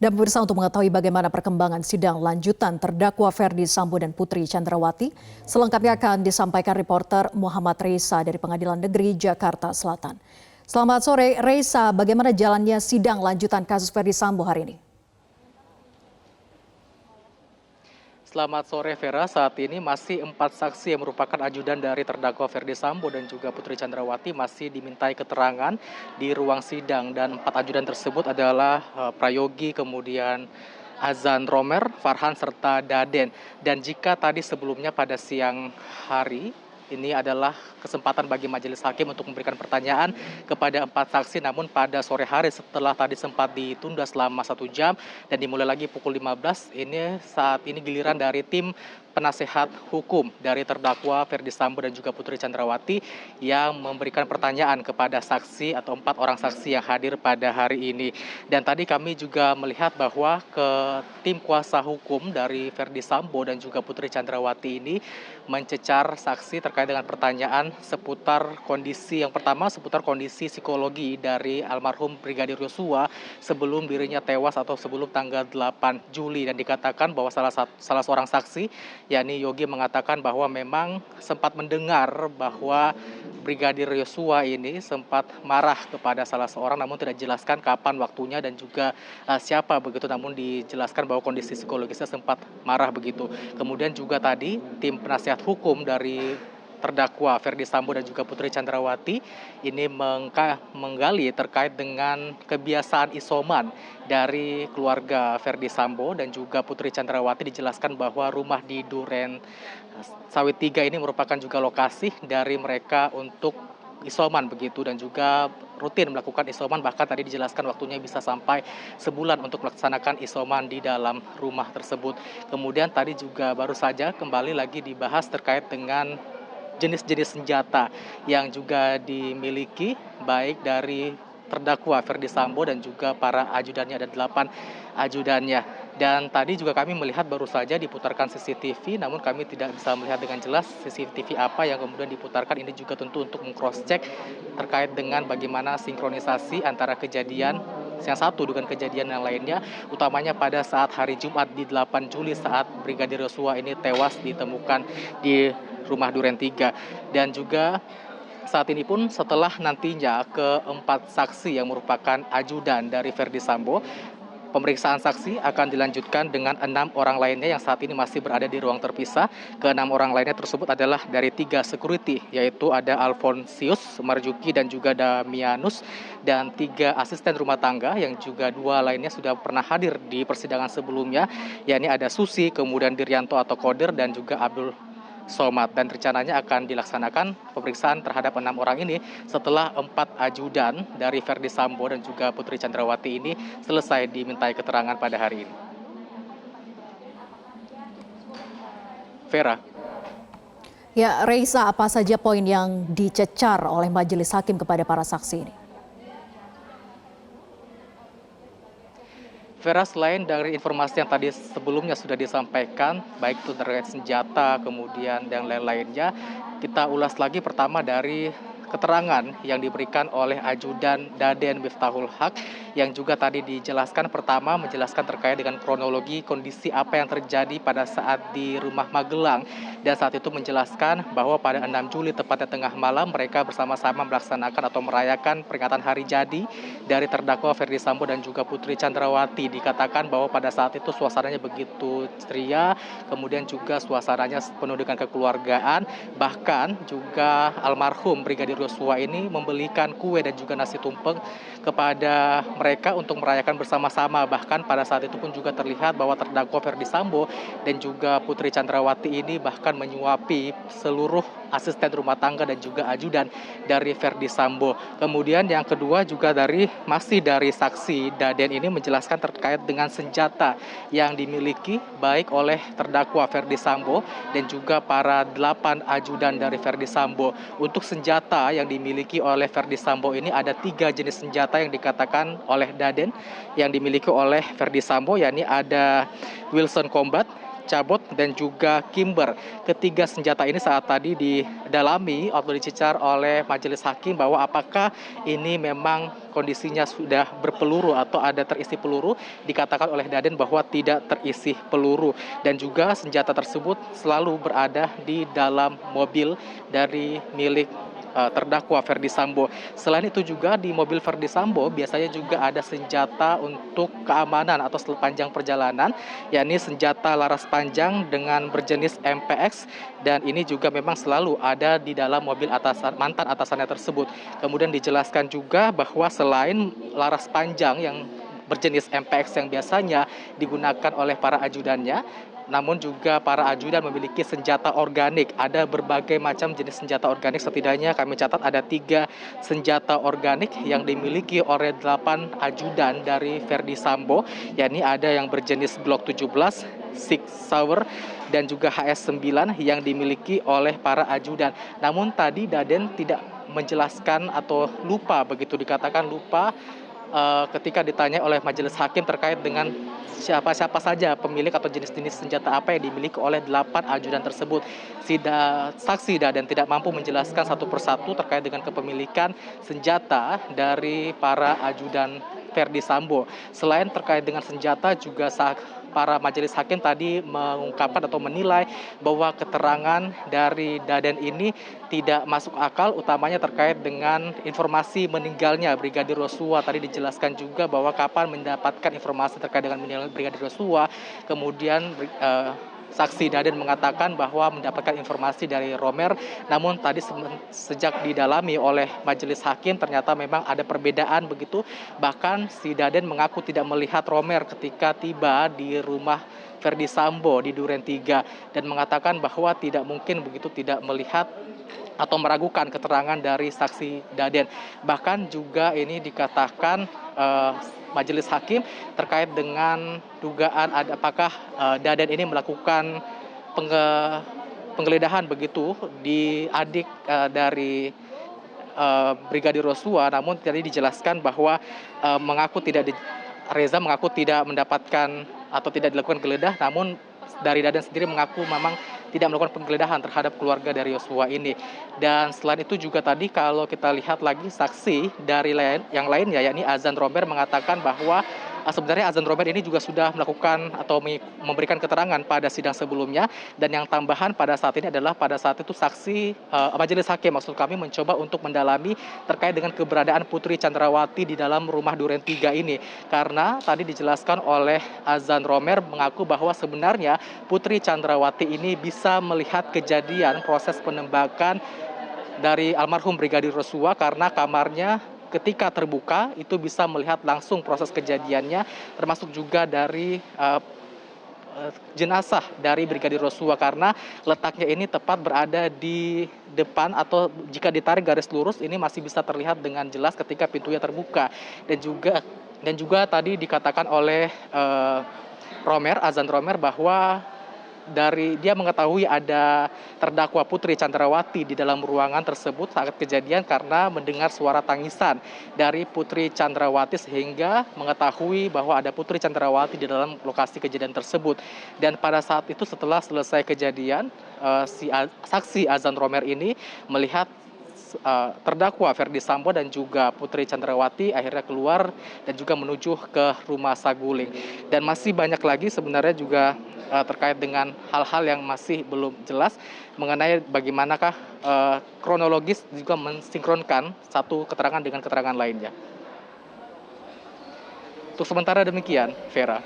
Dan pemirsa, untuk mengetahui bagaimana perkembangan sidang lanjutan terdakwa Ferdi Sambo dan Putri Chandrawati, selengkapnya akan disampaikan reporter Muhammad Reza dari Pengadilan Negeri Jakarta Selatan. Selamat sore, Reza. Bagaimana jalannya sidang lanjutan kasus Ferdi Sambo hari ini? Selamat sore Vera, saat ini masih 4 saksi yang merupakan ajudan dari terdakwa Ferdi Sambo dan juga Putri Chandrawati masih dimintai keterangan di ruang sidang, dan 4 ajudan tersebut adalah Prayogi, kemudian Azan Romer, Farhan, serta Daden. Dan jika tadi sebelumnya pada siang hari, ini adalah kesempatan bagi majelis hakim untuk memberikan pertanyaan kepada 4 saksi, namun pada sore hari setelah tadi sempat ditunda selama 1 jam dan dimulai lagi pukul 15, ini saat ini giliran dari tim penasehat hukum dari terdakwa Ferdi Sambo dan juga Putri Chandrawati yang memberikan pertanyaan kepada saksi atau 4 orang saksi yang hadir pada hari ini. Dan tadi kami juga melihat bahwa ke tim kuasa hukum dari Ferdi Sambo dan juga Putri Chandrawati ini mencecar saksi terkait dengan pertanyaan seputar kondisi, yang pertama seputar kondisi psikologi dari almarhum Brigadir Yosua sebelum dirinya tewas atau sebelum tanggal 8 Juli, dan dikatakan bahwa salah seorang saksi yakni Yogi mengatakan bahwa memang sempat mendengar bahwa Brigadir Yosua ini sempat marah kepada salah seorang, namun tidak dijelaskan kapan waktunya dan juga siapa begitu, namun dijelaskan bahwa kondisi psikologisnya sempat marah begitu. Kemudian juga tadi tim penasihat hukum dari terdakwa Ferdi Sambo dan juga Putri Chandrawati ini menggali terkait dengan kebiasaan isoman dari keluarga Ferdi Sambo dan juga Putri Chandrawati. Dijelaskan bahwa rumah di Duren Sawit 3 ini merupakan juga lokasi dari mereka untuk isoman begitu, dan juga rutin melakukan isoman, bahkan tadi dijelaskan waktunya bisa sampai sebulan untuk melaksanakan isoman di dalam rumah tersebut. Kemudian tadi juga baru saja kembali lagi dibahas terkait dengan jenis-jenis senjata yang juga dimiliki baik dari terdakwa Ferdi Sambo dan juga para ajudannya, ada 8 ajudannya. Dan tadi juga kami melihat baru saja diputarkan CCTV, namun kami tidak bisa melihat dengan jelas CCTV apa yang kemudian diputarkan. Ini juga tentu untuk meng-cross check terkait dengan bagaimana sinkronisasi antara kejadian yang satu dengan kejadian yang lainnya, utamanya pada saat hari Jumat di 8 Juli saat Brigadir Yosua ini tewas ditemukan di rumah Duren 3. Dan juga saat ini pun setelah nantinya keempat saksi yang merupakan ajudan dari Ferdi Sambo, pemeriksaan saksi akan dilanjutkan dengan 6 orang lainnya yang saat ini masih berada di ruang terpisah. Ke-6 orang lainnya tersebut adalah dari 3 security, yaitu ada Alfonsius, Marjuki, dan juga Damianus, dan 3 asisten rumah tangga yang juga 2 lainnya sudah pernah hadir di persidangan sebelumnya, yakni ada Susi, kemudian Diryanto atau Kodir, dan juga Abdul Somad. Dan rencananya akan dilaksanakan pemeriksaan terhadap 6 orang ini setelah 4 ajudan dari Ferdi Sambo dan juga Putri Chandrawati ini selesai dimintai keterangan pada hari ini. Vera. Ya, Reza, apa saja poin yang dicecar oleh majelis hakim kepada para saksi ini? Vera, selain dari informasi yang tadi sebelumnya sudah disampaikan, baik itu terkait senjata, kemudian dan lain-lainnya, kita ulas lagi pertama dari keterangan yang diberikan oleh ajudan Daden Miftahul Haq, yang juga tadi dijelaskan, pertama menjelaskan terkait dengan kronologi kondisi apa yang terjadi pada saat di rumah Magelang, dan saat itu menjelaskan bahwa pada 6 Juli tepatnya tengah malam mereka bersama-sama melaksanakan atau merayakan peringatan hari jadi dari terdakwa Ferdi Sambo dan juga Putri Chandrawati. Dikatakan bahwa pada saat itu suasananya begitu ceria, kemudian juga suasananya penuh dengan kekeluargaan, bahkan juga almarhum Brigadir Yosua ini membelikan kue dan juga nasi tumpeng kepada mereka untuk merayakan bersama-sama. Bahkan pada saat itu pun juga terlihat bahwa terdakwa Ferdi Sambo dan juga Putri Chandrawati ini bahkan menyuapi seluruh asisten rumah tangga dan juga ajudan dari Ferdi Sambo. Kemudian yang kedua juga masih dari saksi Daden ini menjelaskan terkait dengan senjata yang dimiliki baik oleh terdakwa Ferdi Sambo dan juga para 8 ajudan dari Ferdi Sambo. Untuk senjata yang dimiliki oleh Ferdi Sambo ini ada 3 jenis senjata yang dikatakan oleh Daden yang dimiliki oleh Ferdi Sambo, yakni ada Wilson Combat, cabot, dan juga kimber. Ketiga senjata ini saat tadi didalami atau dicecar oleh majelis hakim bahwa apakah ini memang kondisinya sudah berpeluru atau ada terisi peluru, dikatakan oleh Daden bahwa tidak terisi peluru. Dan juga senjata tersebut selalu berada di dalam mobil dari milik terdakwa Ferdi Sambo. Selain itu juga di mobil Ferdi Sambo biasanya juga ada senjata untuk keamanan atau sepanjang perjalanan, yakni senjata laras panjang dengan berjenis MPX, dan ini juga memang selalu ada di dalam mobil mantan atasannya tersebut. Kemudian dijelaskan juga bahwa selain laras panjang yang berjenis MPX yang biasanya digunakan oleh para ajudannya, namun juga para ajudan memiliki senjata organik. Ada berbagai macam jenis senjata organik, setidaknya kami catat ada 3 senjata organik yang dimiliki oleh 8 ajudan dari Ferdi Sambo, yakni ada yang berjenis Glock 17, Sig Sauer, dan juga HS9 yang dimiliki oleh para ajudan. Namun tadi Daden tidak menjelaskan atau lupa, begitu dikatakan lupa ketika ditanya oleh majelis hakim terkait dengan siapa saja pemilik atau jenis-jenis senjata apa yang dimiliki oleh 8 ajudan tersebut. Saksi Daden tidak mampu menjelaskan satu persatu terkait dengan kepemilikan senjata dari para ajudan Ferdi Sambo. Selain terkait dengan senjata, juga para majelis hakim tadi mengungkapkan atau menilai bahwa keterangan dari Daden ini tidak masuk akal, utamanya terkait dengan informasi meninggalnya Brigadir Yosua. Tadi dijelaskan juga bahwa kapan mendapatkan informasi terkait dengan meninggalnya Brigadir Yosua. Kemudian saksi Daden mengatakan bahwa mendapatkan informasi dari Romer, namun tadi sejak didalami oleh majelis hakim ternyata memang ada perbedaan begitu. Bahkan si Daden mengaku tidak melihat Romer ketika tiba di rumah Ferdi Sambo di Duren 3 dan mengatakan bahwa tidak mungkin begitu tidak melihat atau meragukan keterangan dari saksi Daden. Bahkan juga ini dikatakan majelis hakim terkait dengan dugaan apakah Daden ini melakukan penggeledahan begitu di adik dari Brigadir Yosua, namun tadi dijelaskan bahwa Reza mengaku tidak mendapatkan atau tidak dilakukan geledah, namun dari Daden sendiri mengaku memang tidak melakukan penggeledahan terhadap keluarga dari Yosua ini. Dan selain itu juga tadi kalau kita lihat lagi saksi dari yang lainnya, yakni Azan Romer mengatakan bahwa sebenarnya Azan Romer ini juga sudah melakukan atau memberikan keterangan pada sidang sebelumnya, dan yang tambahan pada saat ini adalah pada saat itu saksi majelis hakim maksud kami mencoba untuk mendalami terkait dengan keberadaan Putri Chandrawati di dalam rumah Duren 3 ini, karena tadi dijelaskan oleh Azan Romer mengaku bahwa sebenarnya Putri Chandrawati ini bisa melihat kejadian proses penembakan dari almarhum Brigadir Yosua karena kamarnya ketika terbuka itu bisa melihat langsung proses kejadiannya, termasuk juga dari jenazah dari Brigadir Yosua, karena letaknya ini tepat berada di depan atau jika ditarik garis lurus ini masih bisa terlihat dengan jelas ketika pintunya terbuka. Dan juga tadi dikatakan oleh Azan Romer bahwa dia mengetahui ada terdakwa Putri Chandrawati di dalam ruangan tersebut saat kejadian karena mendengar suara tangisan dari Putri Chandrawati sehingga mengetahui bahwa ada Putri Chandrawati di dalam lokasi kejadian tersebut. Dan pada saat itu setelah selesai kejadian, saksi Azan Romer ini melihat terdakwa Ferdi Sambo dan juga Putri Chandrawati akhirnya keluar dan juga menuju ke rumah Saguling. Dan masih banyak lagi sebenarnya juga terkait dengan hal-hal yang masih belum jelas mengenai bagaimanakah kronologis juga mensinkronkan satu keterangan dengan keterangan lainnya. Untuk sementara demikian, Vera.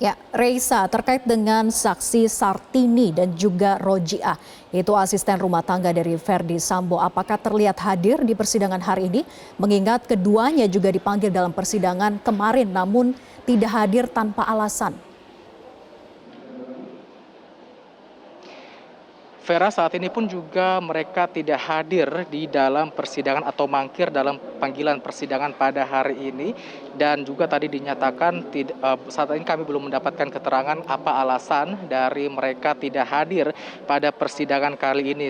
Ya, Reisa, terkait dengan saksi Sartini dan juga Rojiah, yaitu asisten rumah tangga dari Ferdi Sambo, apakah terlihat hadir di persidangan hari ini? Mengingat keduanya juga dipanggil dalam persidangan kemarin, namun tidak hadir tanpa alasan. Vera, saat ini pun juga mereka tidak hadir di dalam persidangan atau mangkir dalam panggilan persidangan pada hari ini. Dan juga tadi dinyatakan saat ini kami belum mendapatkan keterangan apa alasan dari mereka tidak hadir pada persidangan kali ini.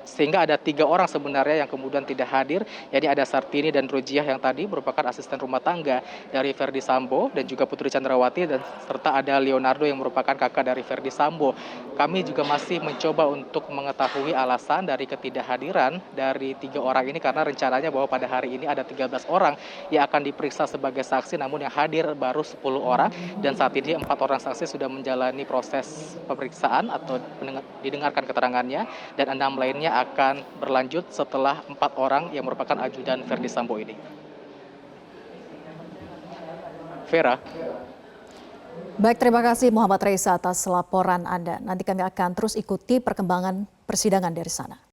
sehingga ada 3 orang sebenarnya yang kemudian tidak hadir, yakni ada Sartini dan Rojiah yang tadi merupakan asisten rumah tangga dari Verdi Sambo dan juga Putri Chandrawati, dan serta ada Leonardo yang merupakan kakak dari Verdi Sambo. Kami juga masih mencoba untuk mengetahui alasan dari ketidakhadiran dari 3 orang ini, karena rencananya bahwa pada hari ini ada 13 orang yang akan diperiksa sebagai saksi, namun yang hadir baru 10 orang, dan saat ini 4 orang saksi sudah menjalani proses pemeriksaan atau didengarkan keterangannya, dan 6 lainnya akan berlanjut setelah 4 orang yang merupakan ajudan Verdi Sambo ini. Vera. Baik, terima kasih Muhammad Reza atas laporan Anda. Nanti kami akan terus ikuti perkembangan persidangan dari sana.